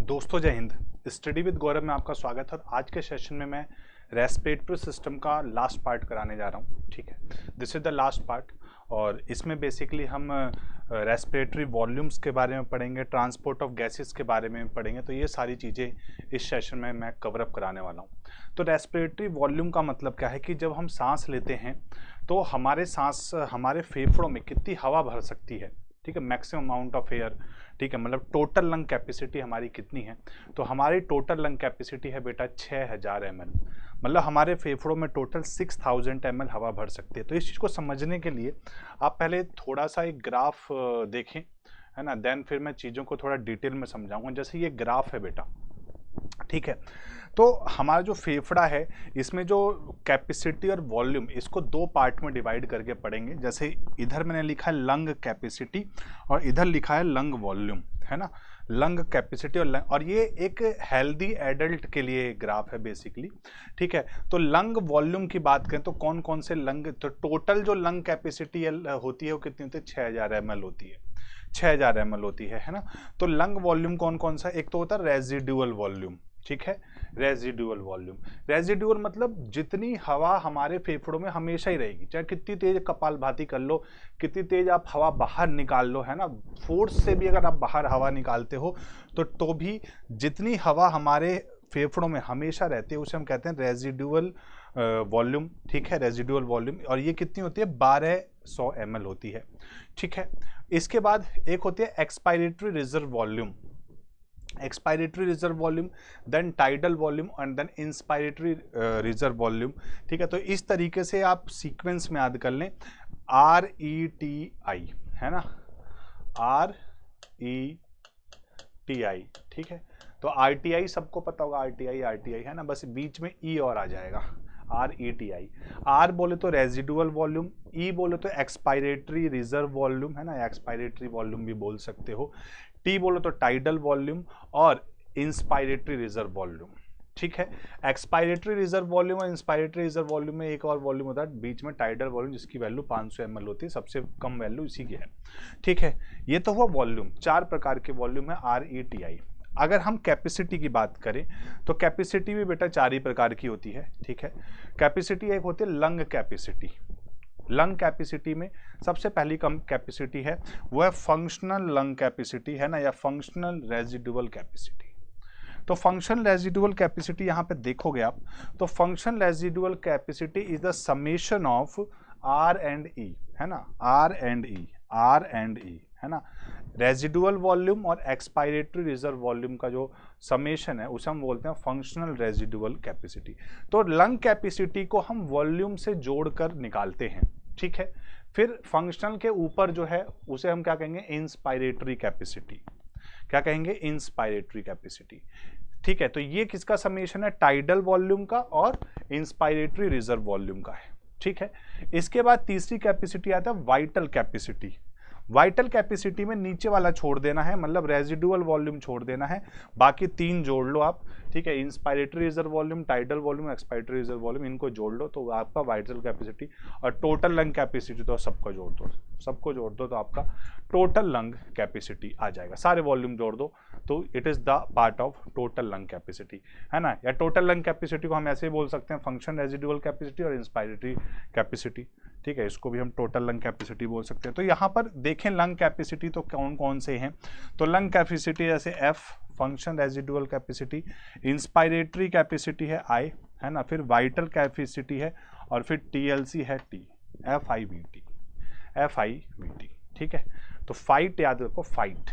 दोस्तों जय Hind. Study with गौरव में आपका स्वागत है। आज के सेशन में मैं रेस्पिरेटरी सिस्टम का लास्ट पार्ट कराने जा रहा हूँ। ठीक है, this is the last part और इसमें बेसिकली हम रेस्पिरेटरी वॉल्यूम्स के बारे में पढ़ेंगे, ट्रांसपोर्ट ऑफ गैसेस के बारे में पढ़ेंगे। तो ये सारी चीज़ें इस सेशन में मैं कवर अप कराने वाला हूँ। तो रेस्पिरेटरी वॉल्यूम का मतलब क्या है कि जब हम सांस लेते हैं तो हमारे फेफड़ों में कितनी हवा भर सकती है। ठीक है, मैक्सिमम अमाउंट ऑफ एयर। ठीक है, मतलब टोटल लंग कैपेसिटी हमारी कितनी है। तो हमारी टोटल लंग कैपेसिटी है बेटा 6000 ml। मतलब हमारे फेफड़ों में टोटल 6000 ml हवा भर सकती है। तो इस चीज़ को समझने के लिए आप पहले थोड़ा सा एक ग्राफ देखें, है ना, देन फिर मैं चीज़ों को थोड़ा डिटेल में समझाऊंगा। जैसे ये ग्राफ है बेटा, ठीक है, तो हमारा जो फेफड़ा है इसमें जो कैपेसिटी और वॉल्यूम, इसको दो पार्ट में डिवाइड करके पढ़ेंगे। जैसे इधर मैंने लिखा है लंग कैपेसिटी और इधर लिखा है लंग वॉल्यूम, है ना। लंग कैपेसिटी और ये एक हेल्दी एडल्ट के लिए ग्राफ है बेसिकली। ठीक है, तो लंग वॉल्यूम की बात करें तो कौन कौन से लंग, तो टोटल जो लंग कैपेसिटी होती है वो कितनी होती है, 6000 ml होती है। 6000 ml होती है ना। तो लंग वॉल्यूम कौन कौन सा, एक तो होता है रेजिडुअल वॉल्यूम। ठीक है, रेजिडुअल वॉल्यूम। रेजिडुअल मतलब जितनी हवा हमारे फेफड़ों में हमेशा ही रहेगी, चाहे कितनी तेज कपालभाति कर लो, कितनी तेज आप हवा बाहर निकाल लो, है ना, फोर्स से भी अगर आप बाहर हवा निकालते हो तो भी जितनी हवा हमारे फेफड़ों में हमेशा रहती है उसे हम कहते हैं रेजिडुअल वॉल्यूम। ठीक है, रेजिडुअल वॉल्यूम। और ये कितनी होती है, 1200 ml होती है। ठीक है, इसके बाद एक होती है expiratory reserve volume. Expiratory reserve volume, then tidal volume and then inspiratory reserve volume. ठीक है, तो इस तरीके से आप सीक्वेंस में याद कर लें, RETI, है ना, RETI। ठीक है, तो RTI सबको पता होगा, RTI है ना, बस बीच में ई और आ जाएगा, RETI। आर बोले तो रेजिडुअल वॉल्यूम, ई बोले तो एक्सपायरेटरी रिजर्व वॉल्यूम, है ना, एक्सपायरेटरी वॉल्यूम भी बोल सकते हो। टी बोलो तो टाइडल वॉल्यूम और इंस्पायरेटरी रिजर्व वॉल्यूम। ठीक है, एक्सपायरेटरी रिजर्व वॉल्यूम और इंस्पायरेटरी रिजर्व वॉल्यूम में एक और वॉल्यूम होता है बीच में, टाइडल वॉल्यूम, जिसकी वैल्यू 500 ml होती है, सबसे कम वैल्यू इसी की है। ठीक है, ये तो हुआ वॉल्यूम। 4 प्रकार के वॉल्यूम है RETI। अगर हम कैपेसिटी की बात करें तो कैपेसिटी भी बेटा 4 ही प्रकार की होती है। ठीक है, कैपेसिटी एक होती है लंग कैपेसिटी। लंग कैपेसिटी में सबसे पहली कम कैपेसिटी है वो है फंक्शनल लंग कैपेसिटी, है ना, या फंक्शनल रेजिडुअल कैपेसिटी। तो फंक्शनल रेजिडुअल कैपेसिटी यहां पे देखोगे आप, तो functional residual capacity is the summation of R and E, है ना, आर एंड ई, है ना। रेजिडुअल वॉल्यूम और एक्सपायरेटरी रिजर्व वॉल्यूम का जो समेशन है उसे हम बोलते हैं फंक्शनल रेजिडुअल कैपेसिटी। तो लंग कैपेसिटी को हम वॉल्यूम से जोड़कर निकालते हैं। ठीक है, फिर फंक्शनल के ऊपर जो है उसे हम क्या कहेंगे, इंस्पायरेटरी कैपेसिटी। क्या कहेंगे, इंस्पायरेटरी कैपेसिटी। ठीक है, तो ये किसका समेशन है, टाइडल वॉल्यूम का और इंस्पायरेटरी रिजर्व वॉल्यूम का है। ठीक है, इसके बाद तीसरी कैपेसिटी आता है वाइटल कैपेसिटी। वाइटल कैपेसिटी में नीचे वाला छोड़ देना है, मतलब रेजिडुअल वॉल्यूम छोड़ देना है, बाकी तीन जोड़ लो आप। ठीक है, inspiratory reserve volume, tidal volume, expiratory reserve volume, इनको जोड़ लो तो आपका वाइटल कैपेसिटी। और टोटल लंग कैपेसिटी तो सबको जोड़ दो, तो आपका टोटल लंग कैपेसिटी आ जाएगा। सारे वॉल्यूम जोड़ दो तो it is the part of total lung capacity, है ना। या टोटल लंग कैपेसिटी को हम ऐसे ही बोल सकते हैं, फंक्शन रेजिडुअल कैपेसिटी और इंस्पायरेटरी कैपेसिटी। ठीक है, इसको भी हम टोटल लंग कैपेसिटी बोल सकते हैं। तो यहाँ पर देखें लंग कैपेसिटी तो कौन कौन से हैं, तो लंग कैपेसिटी जैसे F function residual capacity, inspiratory capacity है I, है ना, फिर वाइटल कैपेसिटी है और फिर TLC है T, FIVT। ठीक है, तो फाइट याद रखो, फाइट,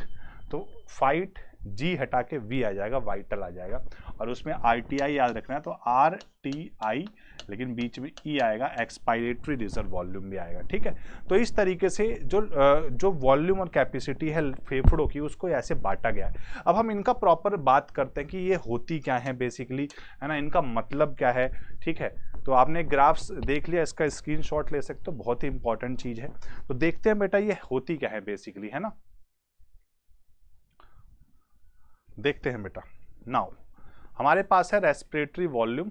तो फाइट जी हटा के वी आ जाएगा, वाइटल आ जाएगा। और उसमें RTI याद रखना है तो RTI, लेकिन बीच में ई आएगा, एक्सपायरेटरी रिजर्व वॉल्यूम भी आएगा। ठीक है, तो इस तरीके से जो वॉल्यूम और कैपेसिटी है फेफड़ों की उसको ऐसे बांटा गया है। अब हम इनका प्रॉपर बात करते हैं कि ये होती क्या है बेसिकली, है ना, इनका मतलब क्या है। ठीक है, तो आपने ग्राफ्स देख लिया, इसका स्क्रीनशॉट ले सकते हो, बहुत ही इंपॉर्टेंट चीज है। तो देखते हैं बेटा ये होती क्या है बेसिकली, है ना। देखते हैं बेटा, नाउ हमारे पास है रेस्पिरेटरी वॉल्यूम।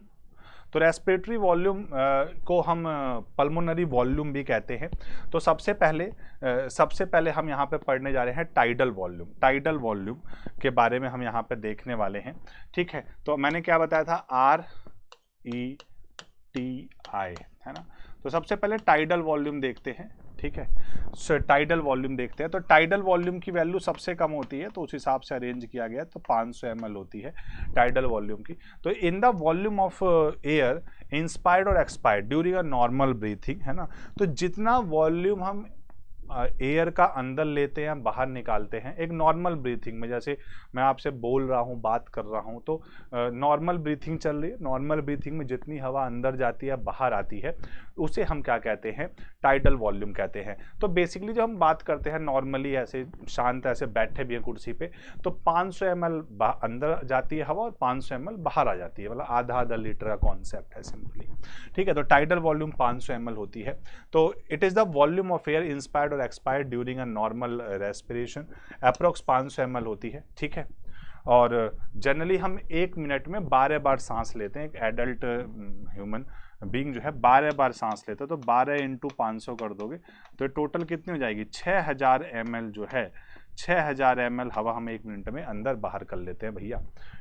तो रेस्पिरेटरी वॉल्यूम को हम पल्मोनरी वॉल्यूम भी कहते हैं। तो सबसे पहले हम यहाँ पे पढ़ने जा रहे हैं टाइडल वॉल्यूम। टाइडल वॉल्यूम के बारे में हम यहाँ पे देखने वाले हैं, ठीक है। तो मैंने क्या बताया था, RETI, है ना। तो सबसे पहले टाइडल वॉल्यूम देखते हैं, ठीक है। टाइडल वॉल्यूम देखते हैं। तो टाइडल वॉल्यूम की वैल्यू सबसे कम होती है, तो उस हिसाब से अरेंज किया गया, तो 500 ml होती है टाइडल वॉल्यूम की। तो in the volume of air inspired और expired during a normal breathing, है ना। तो जितना वॉल्यूम हम एयर का अंदर लेते हैं, बाहर निकालते हैं एक नॉर्मल ब्रीथिंग में, जैसे मैं आपसे बोल रहा हूँ, बात कर रहा हूँ, तो नॉर्मल ब्रीथिंग चल रही है। नॉर्मल ब्रीथिंग में जितनी हवा अंदर जाती है, बाहर आती है, उसे हम क्या कहते हैं, टाइडल वॉल्यूम कहते हैं। तो बेसिकली जब हम बात करते हैं नॉर्मली ऐसे शांत ऐसे बैठे भी हैं कुर्सी पे, तो 500 ml अंदर जाती है हवा और 500 ml बाहर आ जाती है, मतलब आधा आधा लीटर का कॉन्सेप्ट है सिंपली, ठीक है। तो टाइडल वॉल्यूम 500 ml होती है। तो it is the volume of air inspired और expired during a normal respiration, approx 500 ml होती है, ठीक है। और जनरली हम 1 मिनट में 12 बार सांस लेते हैं। एक एडल्ट ह्यूमन बीइंग जो है 12 बार सांस लेते हैं। तो 12 × 500 कर दोगे तो टोटल कितनी हो जाएगी, 6000 ml जो है, 6000 ml हवा हम 1 मिनट में अंदर बाहर कर लेते हैं भैया,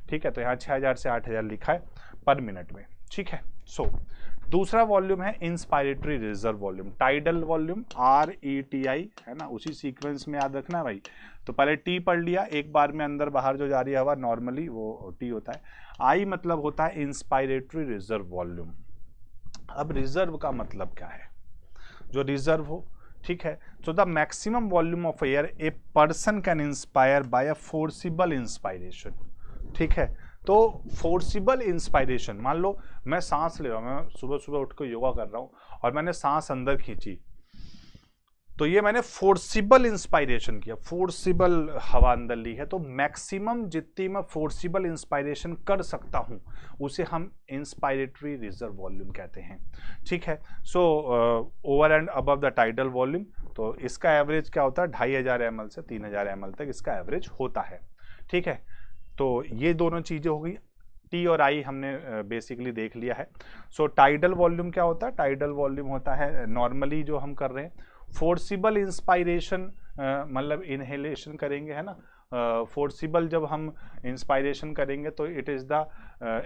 ठीक है। तो यहाँ 6000 से 8000 लिखा है पर मिनट में, ठीक है। सो दूसरा वॉल्यूम है inspiratory reserve volume, tidal volume RETI, है ना। उसी सीक्वेंस में याद रखना भाई। तो पहले T पढ़ लिया, एक बार में अंदर बाहर जो जा रही है हवा नॉर्मली वो T होता है। I मतलब होता है इंस्पायरेटरी रिजर्व वॉल्यूम। अब रिजर्व का मतलब क्या है, जो रिजर्व हो, ठीक है। तो the maximum volume of air a person can inspire by a forcible inspiration, ठीक है। तो फोर्सिबल इंस्पायरेशन, मान लो मैं सांस ले रहा हूँ, मैं सुबह सुबह उठ कर योगा कर रहा हूँ और मैंने सांस अंदर खींची, तो ये मैंने फोर्सिबल इंस्पायरेशन किया, फोर्सिबल हवा अंदर ली है। तो मैक्सिमम जितनी मैं फोर्सिबल इंस्पायरेशन कर सकता हूँ उसे हम इंस्पायरेटरी रिजर्व वॉल्यूम कहते हैं, ठीक है। So over and above the tidal volume, तो इसका एवरेज क्या होता है, 2500 ml से 3000 ml तक इसका एवरेज होता है, ठीक है। तो ये दोनों चीज़ें हो गई, T और I हमने बेसिकली देख लिया है। सो टाइडल वॉल्यूम क्या होता है, टाइडल वॉल्यूम होता है नॉर्मली जो हम कर रहे हैं फोर्सिबल इंस्पायरेशन, मतलब इनहेलेशन करेंगे, है ना। फोर्सिबल जब हम इंस्पायरेशन करेंगे तो it is the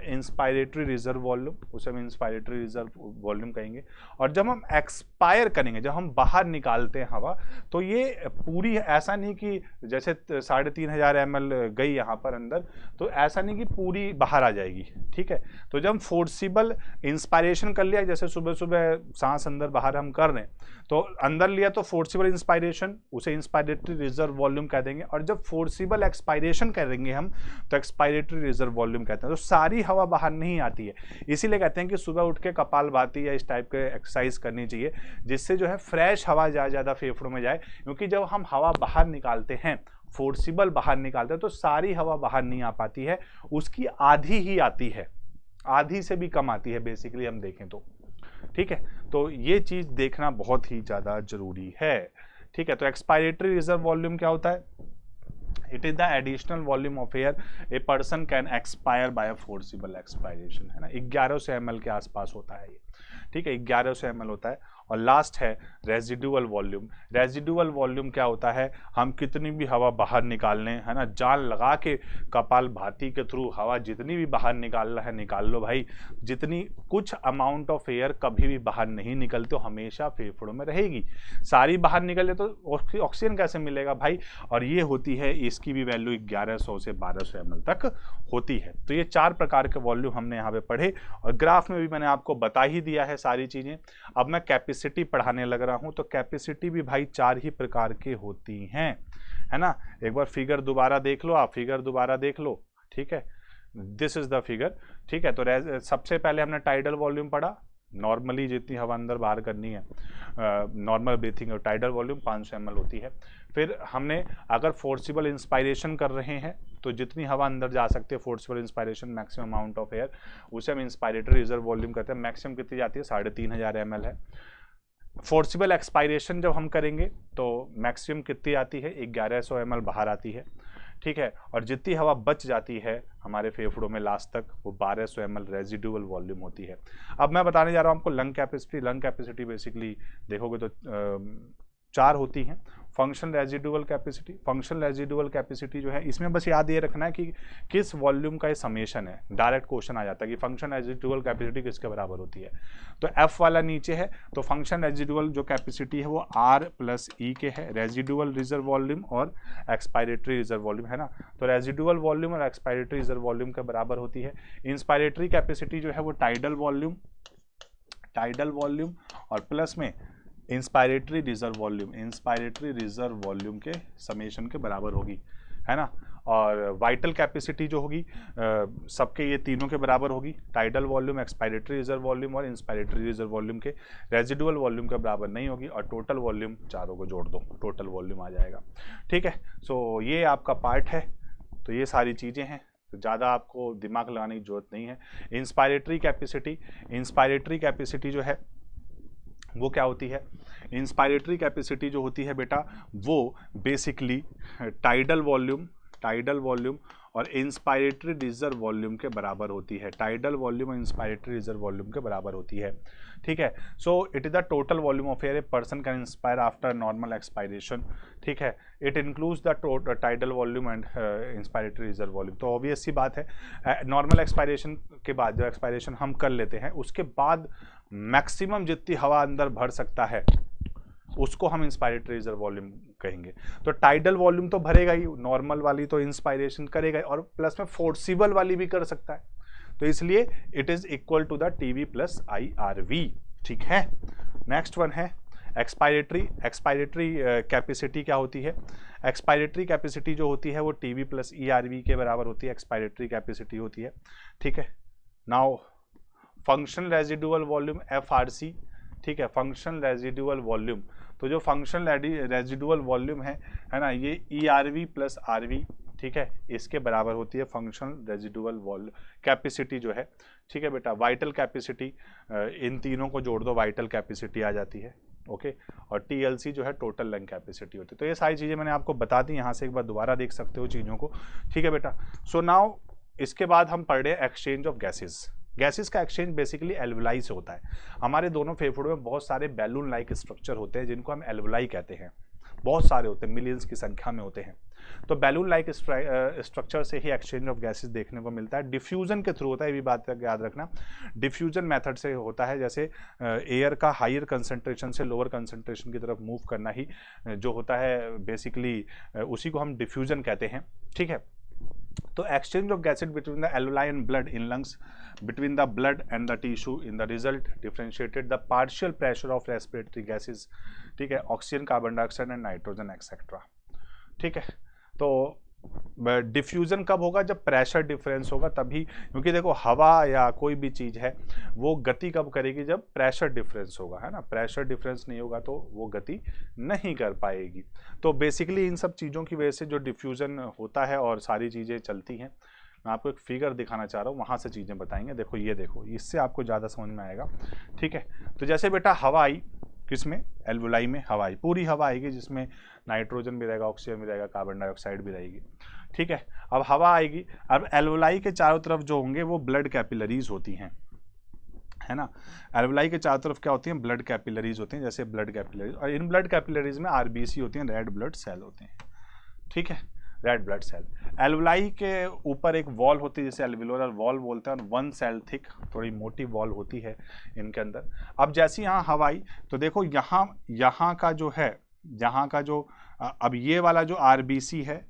inspiratory reserve volume, उसे हम इंस्पायरेटरी रिजर्व वॉल्यूम कहेंगे। और जब हम एक्सपायर करेंगे, जब हम बाहर निकालते हैं हवा, तो ये पूरी ऐसा नहीं कि जैसे 3500 ml गई यहाँ पर अंदर, तो ऐसा नहीं कि पूरी बाहर आ जाएगी, ठीक है। तो जब हम फोर्सिबल इंस्पायरेशन कर लिया, जैसे सुबह सुबह सांस अंदर बाहर हम कर रहे हैं, तो अंदर लिया तो फोर्सिबल इंस्पायरेशन, उसे इंस्पायरेटरी रिजर्व वॉल्यूम कह देंगे। और जब फोर्सिबल एक्सपायरेशन करेंगे हम, तो एक्सपायरेटरी रिजर्व वॉल्यूम कहते हैं। तो सारी हवा बाहर नहीं आती है, इसीलिए कहते हैं कि सुबह उठ के कपालभाति या इस टाइप के एक्सरसाइज करनी चाहिए, जिससे जो है फ्रेश हवा ज़्यादा फेफड़ों में जाए। क्योंकि जब हम हवा बाहर निकालते हैं, फोर्सिबल बाहर निकालते हैं, तो सारी हवा बाहर नहीं आ पाती है, उसकी आधी ही आती है, आधी से भी कम आती है बेसिकली हम देखें तो, ठीक है। तो ये चीज़ देखना बहुत ही ज़्यादा जरूरी है, ठीक है। तो एक्सपायरेटरी रिजर्व वॉल्यूम क्या होता है, it is the additional volume of air a person can expire by forcible expiration, है ना। 1100 ml के आसपास होता है ये, ठीक है, 1100 ml होता है। और लास्ट है रेजिडुअल वॉल्यूम। रेजिडुअल वॉल्यूम क्या होता है, हम कितनी भी हवा बाहर निकाल लें, है ना, जान लगा के कपालभाति के थ्रू हवा जितनी भी बाहर निकालना है निकाल लो भाई, जितनी कुछ अमाउंट ऑफ एयर कभी भी बाहर नहीं निकलती, हमेशा फेफड़ों में रहेगी। सारी बाहर निकले तो ऑक्सीजन कैसे मिलेगा भाई। और ये होती है, इसकी भी वैल्यू 1100 से 1200 ml तक होती है। तो ये 4 प्रकार के वॉल्यूम हमने यहाँ पे पढ़े, और ग्राफ में भी मैंने आपको बता ही दिया है सारी चीज़ें। अब मैं कैपेसिटी पढ़ाने लग रहा हूँ, तो कैपेसिटी भी भाई 4 ही प्रकार की होती हैं, है ना। एक बार फिगर दोबारा देख लो, आप फिगर दोबारा देख लो, ठीक है, दिस इज द फिगर, ठीक है। तो सबसे पहले हमने टाइडल वॉल्यूम पढ़ा, नॉर्मली जितनी हवा अंदर बाहर करनी है, नॉर्मल ब्रीथिंग और टाइडल वॉल्यूम 500 ml होती है। फिर हमने अगर फोर्सिबल इंस्पायरेशन कर रहे हैं, तो जितनी हवा अंदर जा सकती है, forcible inspiration maximum amount of air, उसे हम इंस्पायरेटरी रिजर्व वॉल्यूम कहते हैं। मैक्सिमम कितनी जाती है, 3500 ml है। फोर्सिबल एक्सपायरेशन जब हम करेंगे तो मैक्सिमम कितनी आती है, 1100 ml बाहर आती है, ठीक है। और जितनी हवा बच जाती है हमारे फेफड़ों में लास्ट तक, वो 1200 ml रेजिडुअल वॉल्यूम होती है। अब मैं बताने जा रहा हूँ आपको lung capacity. Lung capacity basically देखोगे तो 4 होती हैं। Function residual capacity, function residual capacity जो है इसमें बस याद ये रखना है कि किस वॉल्यूम का ये समेशन है। डायरेक्ट क्वेश्चन आ जाता है कि फंक्शन रेजिडुअल कैपेसिटी किसके बराबर होती है। तो एफ वाला नीचे है, तो फंक्शन रेजिडुअल जो कैपेसिटी है वो R + E के है, रेजिडुअल रिजर्व वॉल्यूम और एक्सपायरेटरी रिजर्व वॉल्यूम, है ना। तो रेजिडुअल वॉल्यूम और एक्सपायरेटरी रिजर्व वॉल्यूम के बराबर होती है। इंस्पायरेटरी कैपेसिटी जो है वो टाइडल वॉल्यूम और प्लस में इंस्पायरेटरी रिजर्व वॉल्यूम के समेशन के बराबर होगी, है ना। और वाइटल कैपेसिटी जो होगी सबके ये तीनों के बराबर होगी, tidal volume, expiratory reserve volume और इंस्पायरेटरी रिजर्व वॉल्यूम के। रेजिडुअल वॉल्यूम के बराबर नहीं होगी। और टोटल वॉल्यूम चारों को जोड़ दो, टोटल वॉल्यूम आ जाएगा, ठीक है। सो ये आपका पार्ट है। तो ये सारी चीज़ें हैं, तो ज़्यादा आपको दिमाग लगाने की जरूरत नहीं है। इंस्पायरेटरी कैपेसिटी जो है वो क्या होती है। इंस्पायरेटरी कैपेसिटी जो होती है बेटा वो बेसिकली टाइडल वॉल्यूम और इंस्पायरेटरी रिजर्व वॉल्यूम के बराबर होती है। टाइडल वॉल्यूम और इंस्पायरेटरी रिजर्व वॉल्यूम के बराबर होती है, ठीक है। So it is the total volume of air a person can inspire after normal expiration, ठीक है। It includes the tidal volume and inspiratory reserve volume. तो ऑब्वियस सी बात है, नॉर्मल एक्सपायरेशन के बाद जो एक्सपायरेशन हम कर लेते हैं उसके बाद मैक्सिमम जितनी हवा अंदर भर सकता है उसको हम इंस्पायरेटरी रिजर्व वॉल्यूम कहेंगे। तो टाइडल वॉल्यूम तो भरेगा ही, नॉर्मल वाली तो इंस्पायरेशन करेगा और प्लस में फोर्सिबल वाली भी कर सकता है। तो इसलिए it is equal to the TV plus IRV, ठीक है। नेक्स्ट वन है एक्सपायरेटरी कैपेसिटी क्या होती है। एक्सपायरेटरी कैपेसिटी जो होती है वो टीवी प्लस ERV के बराबर होती है, एक्सपायरेटरी कैपेसिटी होती है, ठीक है। Now functional residual volume FRC, ठीक है। फंक्शनल रेजिडुअल वॉल्यूम, तो जो फंक्शनल रेजिडुअल वॉल्यूम है ना, ये ERV + RV, ठीक है, इसके बराबर होती है फंक्शनल रेजिडुअल वॉल्यूम कैपेसिटी जो है, ठीक है बेटा। वाइटल कैपेसिटी, इन तीनों को जोड़ दो, वाइटल कैपेसिटी आ जाती है, ओके। और TLC जो है टोटल लंग कैपेसिटी होती है। तो ये सारी चीज़ें मैंने आपको बता दी, यहाँ से एक बार दोबारा देख सकते हो चीज़ों को, ठीक है बेटा। सो नाउ इसके बाद हम पढ़ रहे हैं एक्सचेंज ऑफ गैसेस का एक्सचेंज बेसिकली एल्वुलाई से होता है। हमारे दोनों फेफड़ों में बहुत सारे बैलून लाइक स्ट्रक्चर होते हैं जिनको हम एल्वुलाई कहते हैं। बहुत सारे होते हैं, मिलियंस की संख्या में होते हैं। तो बैलून लाइक स्ट्रक्चर से ही एक्सचेंज ऑफ गैसेस देखने को मिलता है। डिफ्यूजन के थ्रू होता है, ये भी बात याद रखना। डिफ्यूजन मेथड से होता है, जैसे एयर का हायर कंसंट्रेशन से लोअर कंसंट्रेशन की तरफ मूव करना ही जो होता है बेसिकली, उसी को हम डिफ्यूजन कहते हैं, ठीक है। तो exchange of gases between the alveoli and blood in lungs, between the blood and the tissue, in the result differentiated the partial pressure of respiratory gases, ठीक है, oxygen, carbon dioxide and nitrogen etcetera, ठीक है। तो diffusion कब होगा, जब pressure difference होगा तभी, क्योंकि देखो हवा या कोई भी चीज़ है वो गति कब करेगी, जब प्रेशर डिफरेंस होगा, है ना। प्रेशर डिफरेंस नहीं होगा तो वो गति नहीं कर पाएगी। तो बेसिकली इन सब चीज़ों की वजह से जो डिफ्यूजन होता है और सारी चीज़ें चलती हैं। मैं आपको एक फिगर दिखाना चाह रहा हूँ, वहाँ से चीज़ें बताएंगे। देखो ये देखो, इससे आपको ज़्यादा समझ में आएगा, ठीक है। तो जैसे बेटा हवा आई, किसमें, एल्वुलाई में हवा आई, पूरी हवा आएगी जिसमें नाइट्रोजन भी रहेगा, ऑक्सीजन भी रहेगा, कार्बन डाइऑक्साइड भी रहेगी, ठीक है। अब हवा आएगी, अब एल्वुलाई के चारों तरफ जो होंगे वो ब्लड कैपिलरीज होती हैं, है ना। एल्वुलाई के चारों तरफ क्या होती हैं, ब्लड कैपिलरीज होती हैं, जैसे ब्लड कैपिलरीज। और इन ब्लड कैपिलरीज में RBC होती हैं, रेड ब्लड सेल होते हैं, ठीक है, रेड ब्लड सेल। एल्वुलाई के ऊपर एक वॉल होती है जिसे एल्वियोलर वॉल बोलते हैं, और 1 सेल थिक थोड़ी मोटी वॉल होती है इनके अंदर। अब जैसे यहाँ हवा आई तो देखो यहाँ का जो है, यहाँ का जो अब ये वाला जो RBC है,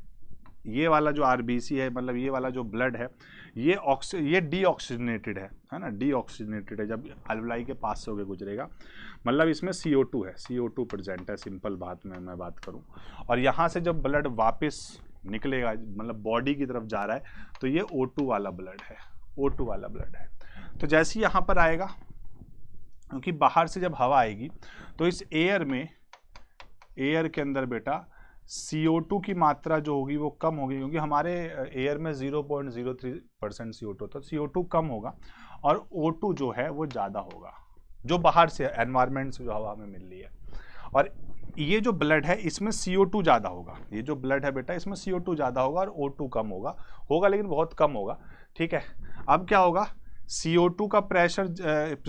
ये वाला जो RBC है, मतलब ये वाला जो ब्लड है, ये डीऑक्सीजनेटेड है ना, डीऑक्सीजनेटेड है। जब एल्वुलाई के पास से होकर गुजरेगा, मतलब इसमें CO2 है, CO2 प्रेजेंट है, सिंपल बात में मैं बात करूं। और यहाँ से जब ब्लड वापस निकलेगा, मतलब बॉडी की तरफ जा रहा है, तो ये O2 वाला ब्लड है, O2 वाला ब्लड है। तो जैसे यहाँ पर आएगा, क्योंकि बाहर से जब हवा आएगी तो इस एयर के अंदर बेटा CO2 की मात्रा जो होगी वो कम होगी, क्योंकि हमारे एयर में 0.03% CO2 होता है, CO2 कम होगा और O2 जो है वो ज़्यादा होगा, जो बाहर से एनवायरनमेंट से जो हवा में मिल रही है। और ये जो ब्लड है इसमें CO2 ज़्यादा होगा, ये जो ब्लड है बेटा इसमें CO2 ज़्यादा होगा और O2 कम होगा लेकिन बहुत कम होगा, ठीक है। अब क्या होगा, CO2 का प्रेशर,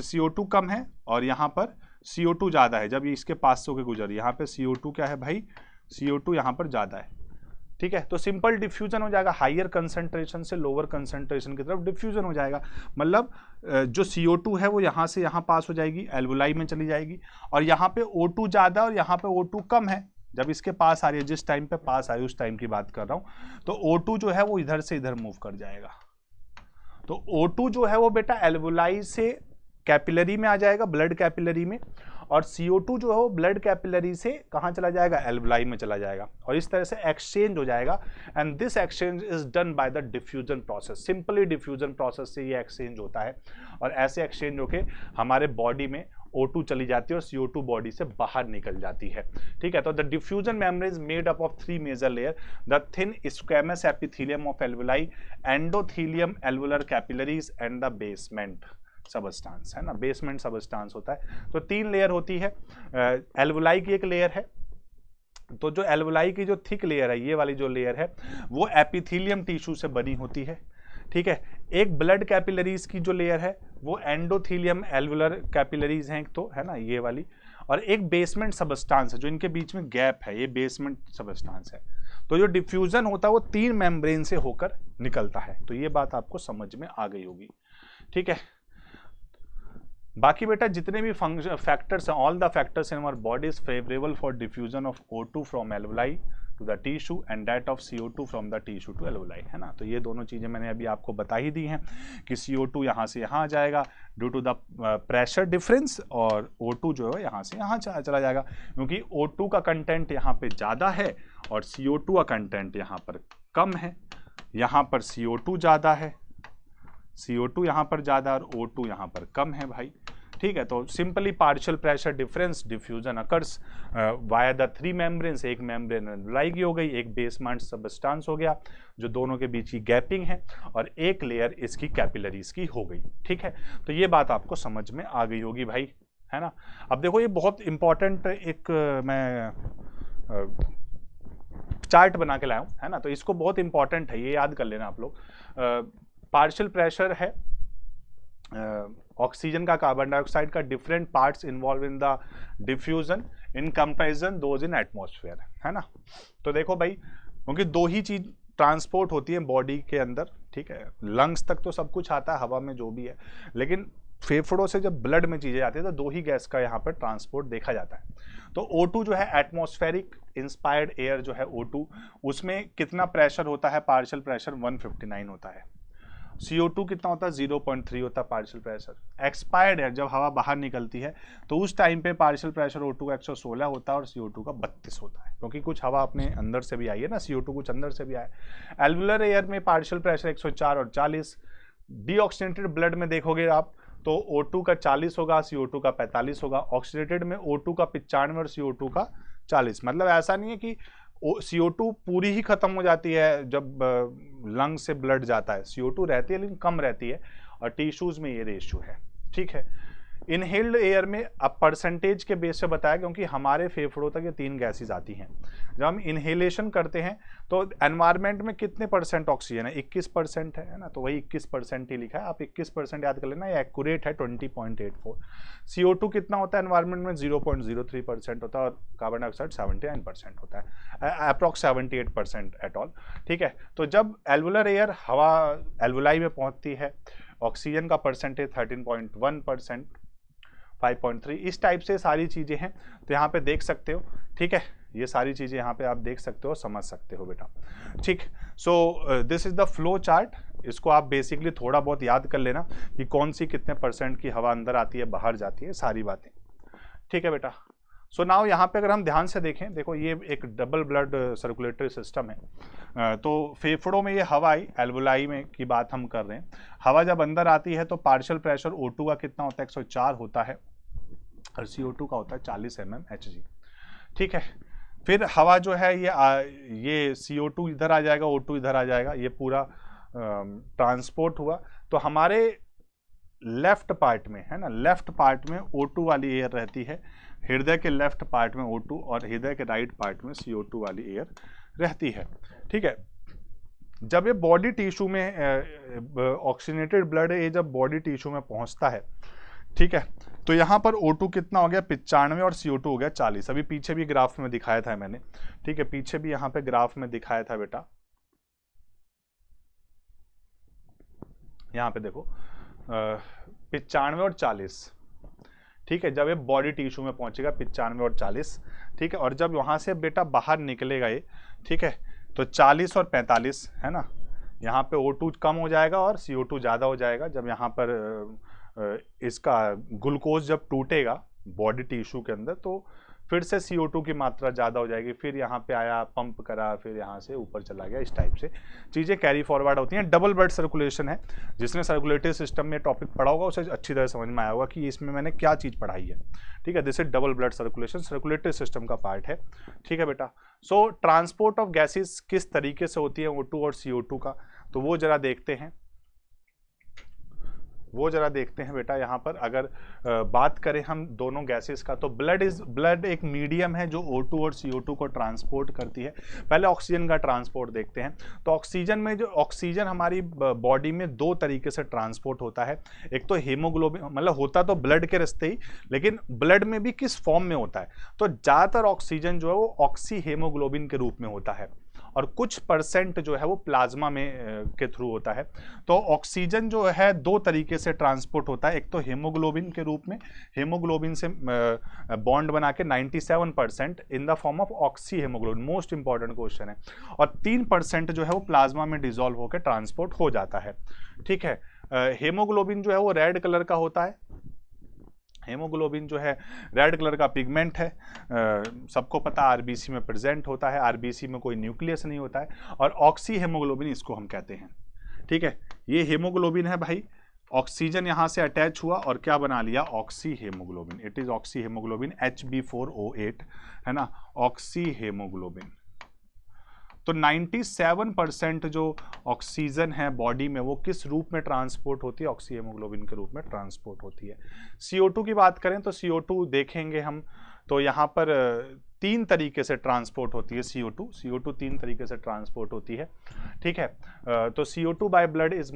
CO2 कम है और यहाँ पर CO2 ज़्यादा है, जब ये इसके पास से होकर गुजर, यहाँ पे CO2 क्या है भाई, CO2 यहाँ पर ज़्यादा है, ठीक है। तो सिंपल डिफ्यूजन हो जाएगा, हायर कंसंट्रेशन से लोअर कंसंट्रेशन की तरफ डिफ्यूजन हो जाएगा। मतलब जो CO2 है वो यहाँ से यहाँ पास हो जाएगी, एल्वुलाई में चली जाएगी, और यहाँ पे O2 ज़्यादा और यहाँ पे O2 कम है, जब इसके पास आ रही है, जिस टाइम पे पास आई उस टाइम की बात कर रहा हूँ, तो O2 जो है वो इधर से इधर मूव कर जाएगा। तो O2 जो है वो बेटा एल्वुलाई से कैपिलरी में आ जाएगा, ब्लड कैपिलरी में, और CO2 जो है वो ब्लड कैपिलरी से कहाँ चला जाएगा, एल्वुलाई में चला जाएगा, और इस तरह से एक्सचेंज हो जाएगा। And this exchange is done by the diffusion process, simply diffusion process से ये एक्सचेंज होता है, और ऐसे एक्सचेंज होके हमारे बॉडी में O2 चली जाती है और CO2 बॉडी से बाहर निकल जाती है, ठीक है। तो the diffusion membrane is made up of 3 major layer, the thin squamous epithelium of alveoli, endothelium alveolar capillaries and the basement substance, है ना, बेसमेंट सबस्टांस होता है। तो 3 लेयर होती है, एल्वुलाई की एक लेयर है, तो जो एल्वुलाई की जो थिक लेयर है, ये वाली जो लेयर है वो एपिथेलियम टिश्यू से बनी होती है, ठीक है। एक ब्लड कैपिलरीज की जो लेयर है वो एंडोथेलियम एल्वुलर कैपिलरीज हैं, तो है ना ये वाली, और एक बेसमेंट सबस्टांस है, जो इनके बीच में गैप है, ये बेसमेंट सबस्टांस है। तो जो डिफ्यूजन होता है वो 3 मेम्ब्रेन से होकर निकलता है। तो ये बात आपको समझ में आ गई होगी, ठीक है। बाकी बेटा जितने भी फैक्टर्स हैं, all the factors in our body is favourable for diffusion of O2 from alveoli to the tissue and that of CO2 from the tissue to alveoli, है ना। तो ये दोनों चीज़ें मैंने अभी आपको बता ही दी हैं कि CO2 यहाँ से यहाँ आ जाएगा due to the pressure difference, और O2 जो है यहाँ से यहाँ चला जाएगा, क्योंकि O2 का कंटेंट यहाँ पे ज़्यादा है और CO2 का कंटेंट यहाँ पर कम है। यहाँ पर CO2 ज़्यादा है, CO2 यहाँ पर ज़्यादा और O2 यहाँ पर कम है भाई, ठीक है। तो simply partial pressure difference diffusion occurs via the 3 membranes, एक मेम्ब्रेन एल्वुलाई की हो गई, एक बेसमेंट सबस्टांस हो गया जो दोनों के बीच की गैपिंग है, और एक लेयर इसकी कैपिलरीज की हो गई, ठीक है। तो ये बात आपको समझ में आ गई होगी भाई, है ना। अब देखो ये बहुत इंपॉर्टेंट एक मैं चार्ट बना के लाया हूँ, है ना, तो इसको बहुत इंपॉर्टेंट है, ये याद कर लेना आप लोग। पार्शियल प्रेशर है ऑक्सीजन का, कार्बन डाइऑक्साइड का, different parts involve in the diffusion in comparison those in atmosphere, है ना। तो देखो भाई, क्योंकि 2 ही चीज ट्रांसपोर्ट होती है बॉडी के अंदर, ठीक है। लंग्स तक तो सब कुछ आता है, हवा में जो भी है, लेकिन फेफड़ों से जब ब्लड में चीजें आती है तो 2 ही गैस का यहाँ पर ट्रांसपोर्ट देखा जाता है। तो O2 जो है एटमॉस्फेरिक इंस्पायर्ड एयर जो है O2, उसमें कितना प्रेशर होता है, पार्शियल प्रेशर 159 होता है। CO2 कितना होता है, 0.3 होता है पार्शियल प्रेशर। एक्सपायर्ड एयर जब हवा बाहर निकलती है तो उस टाइम पे पार्शियल प्रेशर O2 का 116 होता है और CO2 का 32 होता है, क्योंकि कुछ हवा अपने अंदर से भी आई है ना, CO2 कुछ अंदर से भी आया है। एल्वुलर एयर में पार्शियल प्रेशर 104 और 40। डीऑक्सीजनेटेड ब्लड में देखोगे आप तो O2 का 40 होगा, CO2 का 45 होगा। ऑक्सीजनेटेड में O2 का 95 और CO2 का 40। मतलब ऐसा नहीं है कि CO2 पूरी ही खत्म हो जाती है जब लंग से ब्लड जाता है, CO2 रहती है लेकिन कम रहती है, और टिश्यूज में ये रेशियो है, ठीक है। इनहेल्ड एयर में अब परसेंटेज के बेस पे बताया, क्योंकि हमारे फेफड़ों तक ये 3 गैसेज आती हैं। जब हम इनहेलेशन करते हैं तो एनवायरनमेंट में कितने % ऑक्सीजन है, 21% है ना, तो वही 21% ही लिखा है, आप 21% याद कर लेना, ये एक्यूरेट है 20.84। CO2 कितना होता है एनवायरनमेंट में, 0.03% होता है, और कार्बन डाइऑक्साइड 79% होता है, अप्रॉक्स 78% एट ऑल, ठीक है। तो जब एल्वुलर एयर हवा एल्वुलाई में पहुंचती है, ऑक्सीजन का परसेंटेज 13.1%, 5.3, इस टाइप से सारी चीज़ें हैं। तो यहाँ पे देख सकते हो, ठीक है, ये सारी चीज़ें यहाँ पे आप देख सकते हो, समझ सकते हो बेटा, ठीक। So this is the flow chart. इसको आप बेसिकली थोड़ा बहुत याद कर लेना कि कौन सी कितने % की हवा अंदर आती है, बाहर जाती है, सारी बातें, ठीक है बेटा। सो नाउ यहाँ पे अगर हम ध्यान से देखें, देखो ये एक डबल ब्लड सर्कुलेटरी सिस्टम है। तो फेफड़ों में ये हवा आई, एल्वुलाई में की बात हम कर रहे हैं। हवा जब अंदर आती है तो पार्शियल प्रेशर O2 का कितना होता है, 104 होता है, और CO2 का होता है 40 mmHg, ठीक है। फिर हवा जो है ये CO2 इधर आ जाएगा, O2 इधर आ जाएगा, ये पूरा ट्रांसपोर्ट हुआ। तो हमारे लेफ्ट पार्ट में, है ना, लेफ्ट पार्ट में O2 वाली एयर रहती है, हृदय के लेफ्ट पार्ट में O2 और हृदय के राइट पार्ट में CO2 वाली एयर रहती है। ठीक है, जब ये बॉडी टिश्यू में ऑक्सीजनेटेड ब्लड है, ये जब बॉडी टिश्यू में पहुंचता है, ठीक है, तो यहाँ पर O2 कितना हो गया 95 और CO2 हो गया 40। अभी पीछे भी ग्राफ में दिखाया था मैंने, ठीक है, पीछे भी यहाँ पे ग्राफ में दिखाया था बेटा, यहाँ पे देखो 95 और 40, ठीक है, जब ये बॉडी टिश्यू में पहुंचेगा 95 और 40, ठीक है, और जब वहां से बेटा बाहर निकलेगा ये, ठीक है, तो 40 और 45 है ना, यहाँ पे O2 कम हो जाएगा और CO2 ज़्यादा हो जाएगा। जब यहाँ पर इसका ग्लूकोज जब टूटेगा बॉडी टिश्यू के अंदर तो फिर से CO2 की मात्रा ज़्यादा हो जाएगी, फिर यहाँ पे आया, पंप करा, फिर यहाँ से ऊपर चला गया, इस टाइप से चीज़ें कैरी फॉरवर्ड होती हैं। डबल ब्लड सर्कुलेशन है, जिसने सर्कुलेटरी सिस्टम में टॉपिक पढ़ा होगा उसे अच्छी तरह समझ में आया होगा कि इसमें मैंने क्या चीज़ पढ़ाई है। ठीक है, this is double blood circulation, circulatory system का पार्ट है। ठीक है बेटा, सो ट्रांसपोर्ट ऑफ गैसेस किस तरीके से होती है O2 और CO2 का, तो वो जरा देखते हैं, वो जरा देखते हैं बेटा। यहाँ पर अगर बात करें हम दोनों गैसेस का, तो ब्लड एक मीडियम है जो O2 और CO2 को ट्रांसपोर्ट करती है। पहले ऑक्सीजन का ट्रांसपोर्ट देखते हैं। तो ऑक्सीजन में जो ऑक्सीजन हमारी बॉडी में दो तरीके से ट्रांसपोर्ट होता है। एक तो हीमोग्लोबिन, मतलब होता तो ब्लड के रास्ते ही, लेकिन ब्लड में भी किस फॉर्म में होता है, तो ज़्यादातर ऑक्सीजन जो है वो ऑक्सी हीमोग्लोबिन के रूप में होता है और कुछ परसेंट जो है वो प्लाज्मा में के थ्रू होता है। तो ऑक्सीजन जो है दो तरीके से ट्रांसपोर्ट होता है, एक तो हीमोग्लोबिन के रूप में, हीमोग्लोबिन से बॉन्ड बना के 97% in the form of oxy haemoglobin, most important question है, और 3% जो है वो प्लाज्मा में डिसॉल्व होकर ट्रांसपोर्ट हो जाता है। ठीक है, हीमोग्लोबिन जो है वो रेड कलर का होता है। हेमोग्लोबिन जो है रेड कलर का पिगमेंट है, सबको पता आरबीसी में प्रेजेंट होता है, आरबीसी में कोई न्यूक्लियस नहीं होता है, और ऑक्सी हेमोग्लोबिन इसको हम कहते हैं। ठीक है, ये हेमोग्लोबिन है भाई, ऑक्सीजन यहाँ से अटैच हुआ और क्या बना लिया, oxy haemoglobin. It is oxy haemoglobin, Hb4O8 है ना, ऑक्सी हेमोग्लोबिन। तो 97% जो ऑक्सीजन है बॉडी में वो किस रूप में ट्रांसपोर्ट होती है, ऑक्सी हेमोग्लोबिन के रूप में ट्रांसपोर्ट होती है। CO2 की बात करें तो CO2 देखेंगे हम, तो यहाँ पर तीन तरीके से ट्रांसपोर्ट होती है CO2 तीन तरीके से ट्रांसपोर्ट होती है। ठीक है, तो CO2 by blood is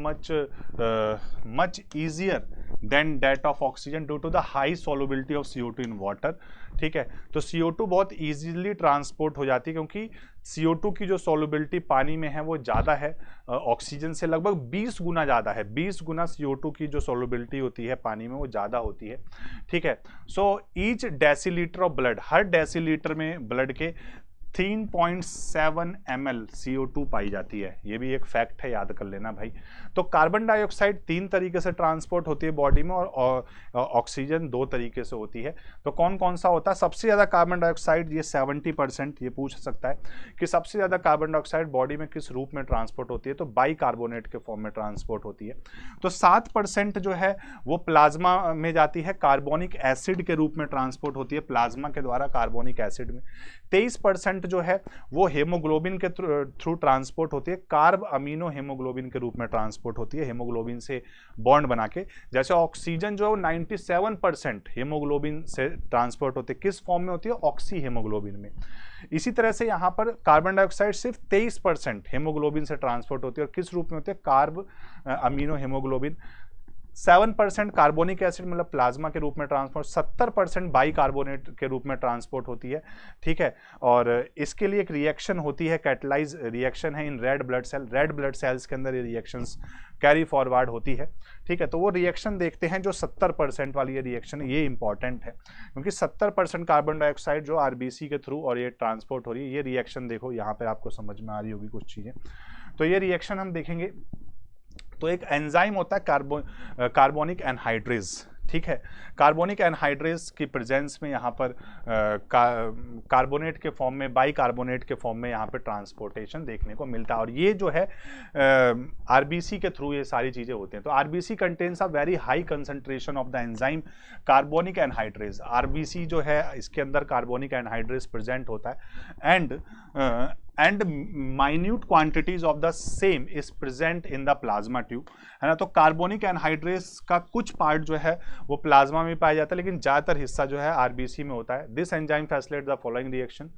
much easier than that of oxygen due to the high solubility of CO2 in water. ठीक है, तो CO2 बहुत ईजिली ट्रांसपोर्ट हो जाती है क्योंकि CO2 की जो सॉल्युबिलिटी पानी में है वो ज़्यादा है ऑक्सीजन से, लगभग 20 गुना ज़्यादा है। 20 गुना CO2 की जो सॉल्युबिलिटी होती है पानी में वो ज़्यादा होती है। ठीक है, so each decilitre of blood, her decilitre में ब्लड के 3.7 ml CO2 पाई जाती है। ये भी एक फैक्ट है, याद कर लेना भाई। तो कार्बन डाइऑक्साइड तीन तरीके से ट्रांसपोर्ट होती है बॉडी में और ऑक्सीजन दो तरीके से होती है। तो कौन कौन सा होता है, सबसे ज़्यादा कार्बन डाइऑक्साइड, ये 70%, ये पूछ सकता है कि सबसे ज़्यादा कार्बन डाइऑक्साइड बॉडी में किस रूप में ट्रांसपोर्ट होती है, तो बाइकार्बोनेट के फॉर्म में ट्रांसपोर्ट होती है। तो 7% जो है वो प्लाज्मा में जाती है, कार्बोनिक एसिड के रूप में ट्रांसपोर्ट होती है प्लाज्मा के द्वारा कार्बोनिक एसिड में। 23% जो है वो हेमोग्लोबिन के थ्रू ट्रांसपोर्ट होती है, कार्ब अमीनो हेमोग्लोबिन के रूप में ट्रांसपोर्ट होती है, हेमोग्लोबिन से बॉन्ड बना के। जैसे ऑक्सीजन जो है वो 97% हेमोग्लोबिन से ट्रांसपोर्ट होती है, किस फॉर्म में होती है, ऑक्सी हेमोग्लोबिन में। इसी तरह से यहाँ पर कार्बन डाइऑक्साइड सिर्फ 23% हेमोग्लोबिन से ट्रांसपोर्ट होती है, और किस रूप में होती है, carb amino haemoglobin. 7% carbonic acid मतलब प्लाज्मा के रूप में ट्रांसपोर्ट, 70% बाइकार्बोनेट के रूप में ट्रांसपोर्ट होती है। ठीक है, और इसके लिए एक रिएक्शन होती है, कैटलाइज रिएक्शन है in red blood cell. Red blood cells के अंदर ये रिएक्शंस कैरी फॉरवर्ड होती है। ठीक है, तो वो रिएक्शन देखते हैं जो 70% वाली ये रिएक्शन, ये इंपॉर्टेंट है क्योंकि 70% कार्बन डाइऑक्साइड जो आरबीसी के थ्रू और ये ट्रांसपोर्ट हो रही है, ये रिएक्शन देखो यहाँ पर आपको समझ में आ रही होगी कुछ चीज़ें। तो ये रिएक्शन हम देखेंगे। तो एक एंजाइम होता है कार्बोनिक एनहाइड्रेज। ठीक है, कार्बोनिक एनहाइड्रेज की प्रेजेंस में यहाँ पर कार्बोनेट के फॉर्म में, बाइकार्बोनेट के फॉर्म में यहाँ पे ट्रांसपोर्टेशन देखने को मिलता है, और ये जो है आरबीसी के थ्रू ये सारी चीज़ें होती हैं। तो RBC contains a very high concentration of the enzyme carbonic anhydrase. RBC जो है इसके अंदर कार्बोनिक एनहाइड्रेज प्रेजेंट होता है, and and minute quantities of the same is present in the plasma tube, है ना। तो कार्बोनिक एनहाइड्रेस का कुछ पार्ट जो है वो प्लाज्मा में पाया जाता है, लेकिन ज्यादातर हिस्सा जो है आरबीसी में होता है। This enzyme facilitate the following reaction,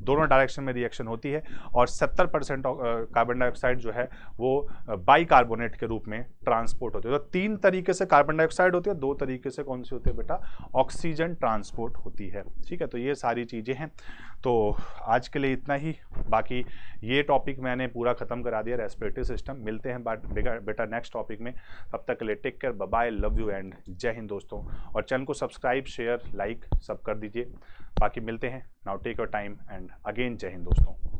दोनों डायरेक्शन में रिएक्शन होती है, और 70% कार्बन डाइऑक्साइड जो है वो बाइकार्बोनेट के रूप में ट्रांसपोर्ट होती है। तो 3 तरीके से कार्बन डाइऑक्साइड होती है, 2 तरीके से कौन सी होती है बेटा, ऑक्सीजन ट्रांसपोर्ट होती है, ठीक है। तो ये सारी चीज़ें हैं। तो आज के लिए इतना ही, बाकी ये टॉपिक मैंने पूरा खत्म करा दिया, रेस्पिरेटरी सिस्टम। मिलते हैं बेटा नेक्स्ट टॉपिक में, तब तक के लिए take care, bye bye, love you and जय हिंद दोस्तों। और चैनल को सब्सक्राइब, शेयर, लाइक सब कर दीजिए। बाकी मिलते हैं। Now take your time and again जय हिंद दोस्तों।